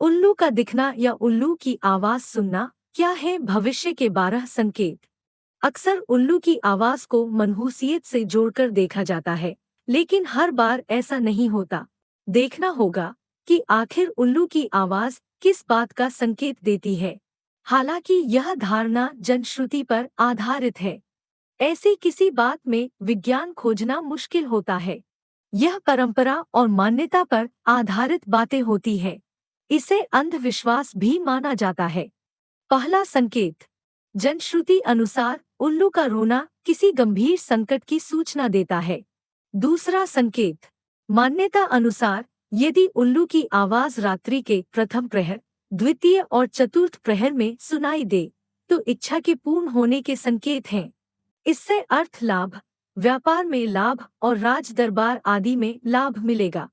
उल्लू का दिखना या उल्लू की आवाज सुनना क्या है भविष्य के 12 संकेत। अक्सर उल्लू की आवाज को मनहूसियत से जोड़कर देखा जाता है, लेकिन हर बार ऐसा नहीं होता। देखना होगा कि आखिर उल्लू की आवाज किस बात का संकेत देती है। हालांकि यह धारणा जनश्रुति पर आधारित है। ऐसी किसी बात में विज्ञान खोजना मुश्किल होता है। यह परंपरा और मान्यता पर आधारित बातें होती है। इसे अंधविश्वास भी माना जाता है। पहला संकेत। जनश्रुति अनुसार उल्लू का रोना किसी गंभीर संकट की सूचना देता है। दूसरा संकेत। मान्यता अनुसार यदि उल्लू की आवाज रात्रि के प्रथम प्रहर, द्वितीय और चतुर्थ प्रहर में सुनाई दे, तो इच्छा के पूर्ण होने के संकेत हैं। इससे अर्थ लाभ, व्यापार में लाभ और राज दरबार आदि में लाभ मिलेगा।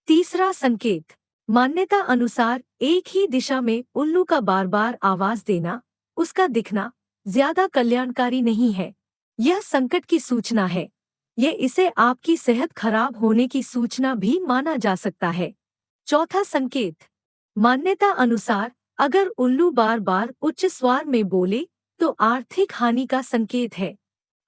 तीसरा संकेत। मान्यता अनुसार एक ही दिशा में उल्लू का बार बार आवाज देना, उसका दिखना ज्यादा कल्याणकारी नहीं है। यह संकट की सूचना है। यह इसे आपकी सेहत खराब होने की सूचना भी माना जा सकता है। चौथा संकेत। मान्यता अनुसार अगर उल्लू बार बार उच्च स्वर में बोले तो आर्थिक हानि का संकेत है।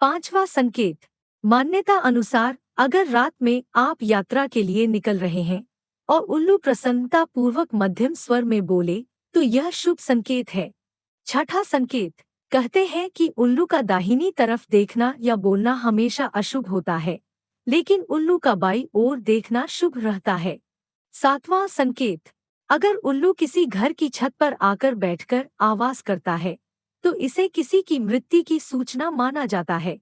पांचवा संकेत। मान्यता अनुसार अगर रात में आप यात्रा के लिए निकल रहे हैं और उल्लू प्रसन्नता पूर्वक मध्यम स्वर में बोले तो यह शुभ संकेत है। छठा संकेत। कहते हैं कि उल्लू का दाहिनी तरफ देखना या बोलना हमेशा अशुभ होता है, लेकिन उल्लू का बाईं ओर देखना शुभ रहता है। सातवां संकेत। अगर उल्लू किसी घर की छत पर आकर बैठकर आवाज करता है, तो इसे किसी की मृत्यु की सूचना माना जाता है।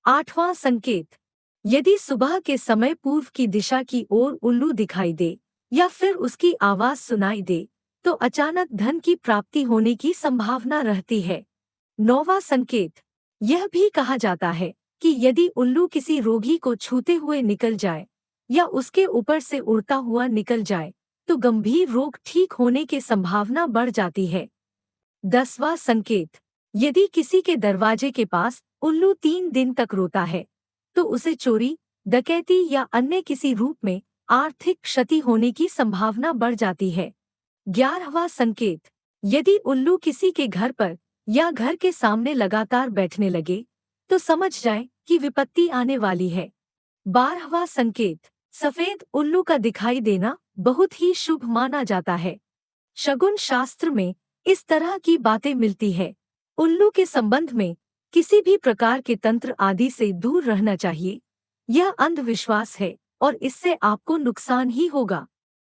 आठवां संकेत। यदि सुबह के समय पूर्व की दिशा की ओर उल्लू दिखाई दे या फिर उसकी आवाज सुनाई दे, तो अचानक धन की प्राप्ति होने की संभावना रहती है। नौवां संकेत। यह भी कहा जाता है कि यदि उल्लू किसी रोगी को छूते हुए निकल जाए या उसके ऊपर से उड़ता हुआ निकल जाए, तो गंभीर रोग ठीक होने की संभावना बढ़ जाती है। 10वां संकेत। यदि किसी के दरवाजे के पास उल्लू 3 दिन तक रोता है, तो उसे चोरी, डकैती या अन्य किसी रूप में आर्थिक क्षति होने की संभावना बढ़ जाती है। 11वां संकेत। यदि उल्लू किसी के घर पर या घर के सामने लगातार बैठने लगे, तो समझ जाएं कि विपत्ति आने वाली है। 12वां संकेत। सफेद उल्लू का दिखाई देना बहुत ही शुभ माना जाता है। शगुन शास्त्र में इस तरह की बातें मिलती है। उल्लू के संबंध में किसी भी प्रकार के तंत्र आदि से दूर रहना चाहिए। यह अंधविश्वास है और इससे आपको नुकसान ही होगा।